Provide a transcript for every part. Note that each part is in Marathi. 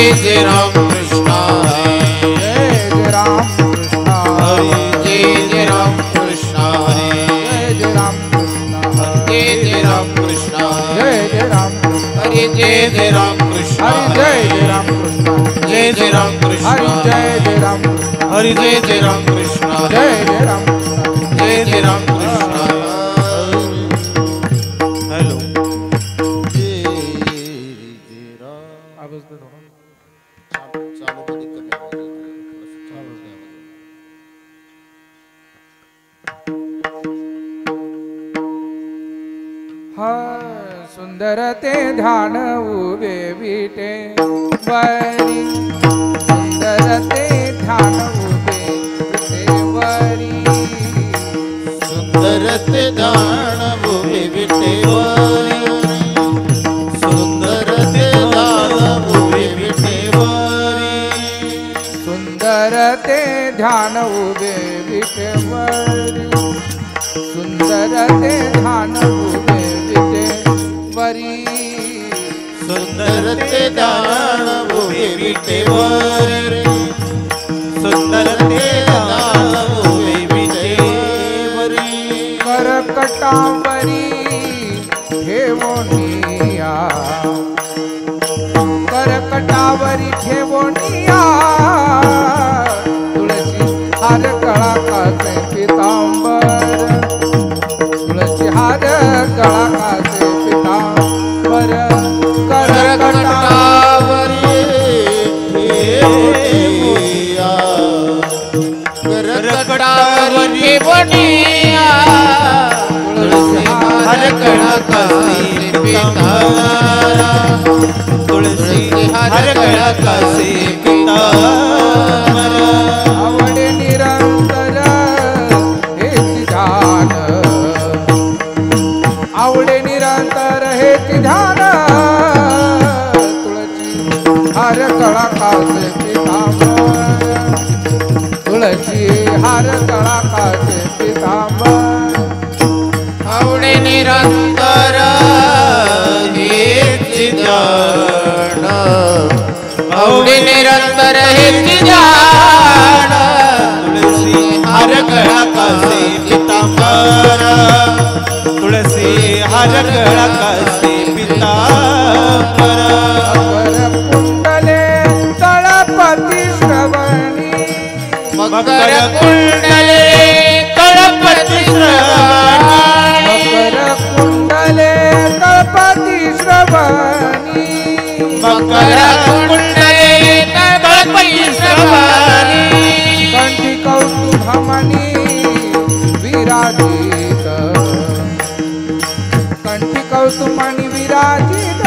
जय राम कृष्ण हरे जय राम कृष्ण हरे जय राम कृष्ण हरे जय राम कृष्ण जय राम कृष्ण जय राम हरे जय राम कृष्ण हरि जय राम कृष्ण जय राम कृष्ण हरि जय राम कृष्ण हरि जय राम कृष्ण जय राम कृष्ण जय राम कृष्ण हेलो आवाज दे थोड़ा सुंदर ते ध्यान उभे विटे वरी सुंदर ते ध्यान उभे विटे वरी सुंदर ते ध्यान उभे विटे वरी सुंदर ते ध्यान उभे विटे वरी सुंदर ते ध्यान उभे विटे वरी सुंदर ते ध्यान उभे विटे वरी सुंदर ते ध्यान उभे विटे वरी सुंदर ते ध्यान उभे विटे वरी करकटावरी ठेवोनिया करकटावरी ठेवोनिया तुळशी हार गळा कासे पितांबर तुळशी हार गळा कासे पितांबर करकटावरी ठेवोनिया करकटावरी ठेवोनिया तुळसी हार गळा कासे पितांबर तुळसी हार गळा कासे पितांबर आवडे निरंतर हेची ध्यान आवडे निरंतर हेची ध्यान तुळशी हार गळा कासे पितांबर तुळशी हार गळा कासे पितांबर आवडे निरंतर हेची ध्यान आवडे निरंतर हेची ध्यान तुळसी हार गळा कासे पितांबर तुळसी हार गळा कासे पितांबर मकर कुंडले तळपती श्रवणी मकर कुंडले तळपती श्रवणी कंठी कौस्तुभमणी विराजित कंठी कौस्तुभमणी विराजित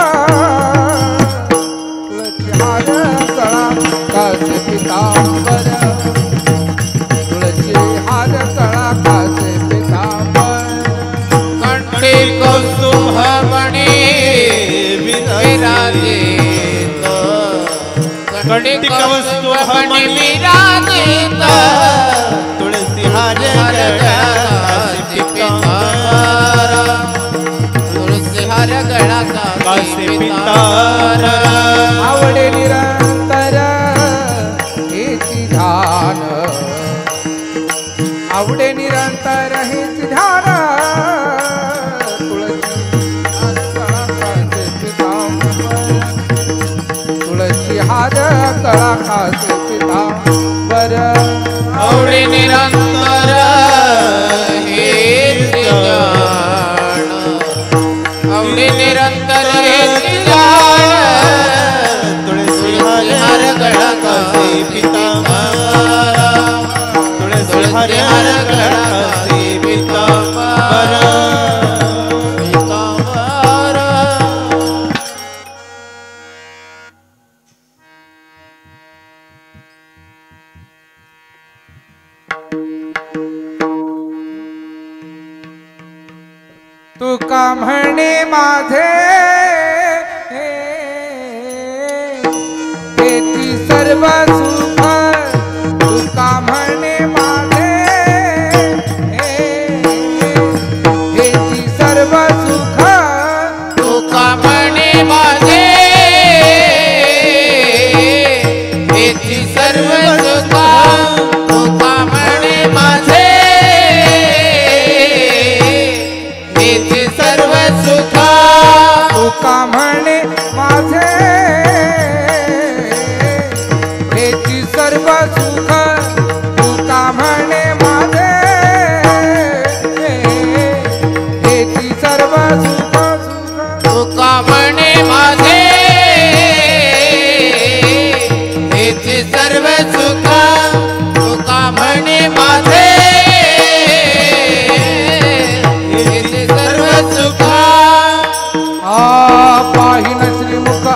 तुळशी हार गळा कासे पितांबर तुळशी हार गळा कासे पितांबर कंठी कौस्तुभमणी विराजित कंठी कौस्तुभमणी विराजित तुळसी हार गळा कासे पितांबर तुळसी हार गळा कासे पितांबर आवडे निरंतर हेची ध्यान आवडे निरंतर हेची ध्यान तुळशी हार गळा कासे पितांबर आवडे निरंतर हेची ध्यान आवडे निरंतर हेची ध्यान तुळसी हार गळा कासे पितांबर तुळसी हार गळा कासे पितांबर तुका म्हणे माझे हेची सर्व सुख तुका म्हणे माझे हेची सर्व सुख तुका म्हणे माझे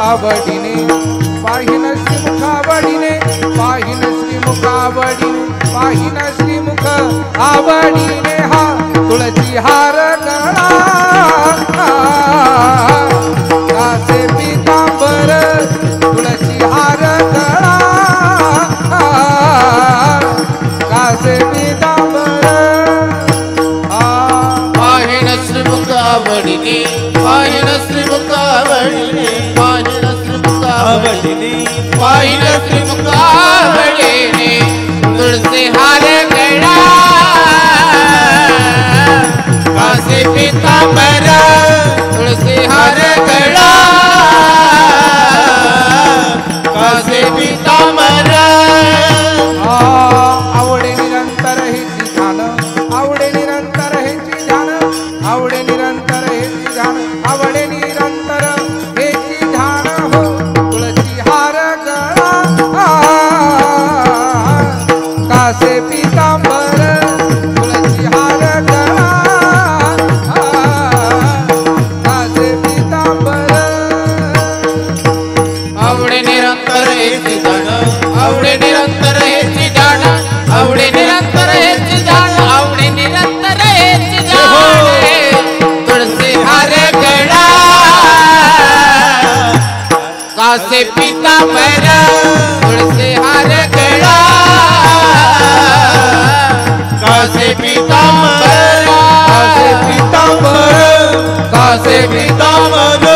मुखावडीने पाहिन श्रीमुखावडीने पाहिन श्रीमुखावडीने पाहिन श्रीमुख आवडीने हा तुळशी हार गळा कासे पितांबर तुळशी हार गळा कासे पितांबर पाहिन श्रीमुखावडीने पाहिन श्रीमुखावडीने पाहिन श्रीमुखावडीने पाहिन श्रीमुखावडीने तुळसी हार गळा कासे पितांबर तुळसी हार गळा कासे पितांबर आवडे निरंतर हेची ध्यान आवडे निरंतर हेची ध्यान आवडे निरंतर हेची ध्यान आवडे निरंतर हेची ध्यान हो तुळशी हार गळा कासे पितांबर तुळशी हार गळा कासे पितांबर आवडे निरंतर हेची ध्यान आवडे निरंतर हेची ध्यान आवडे निरंतर हेची ध्यान आवडे निरंतर हेची ध्यान तुळसी हार गळा कासे पितांबर तुळसी हार गळा कासे पितांबर कासे पितांबर कासे पितांबर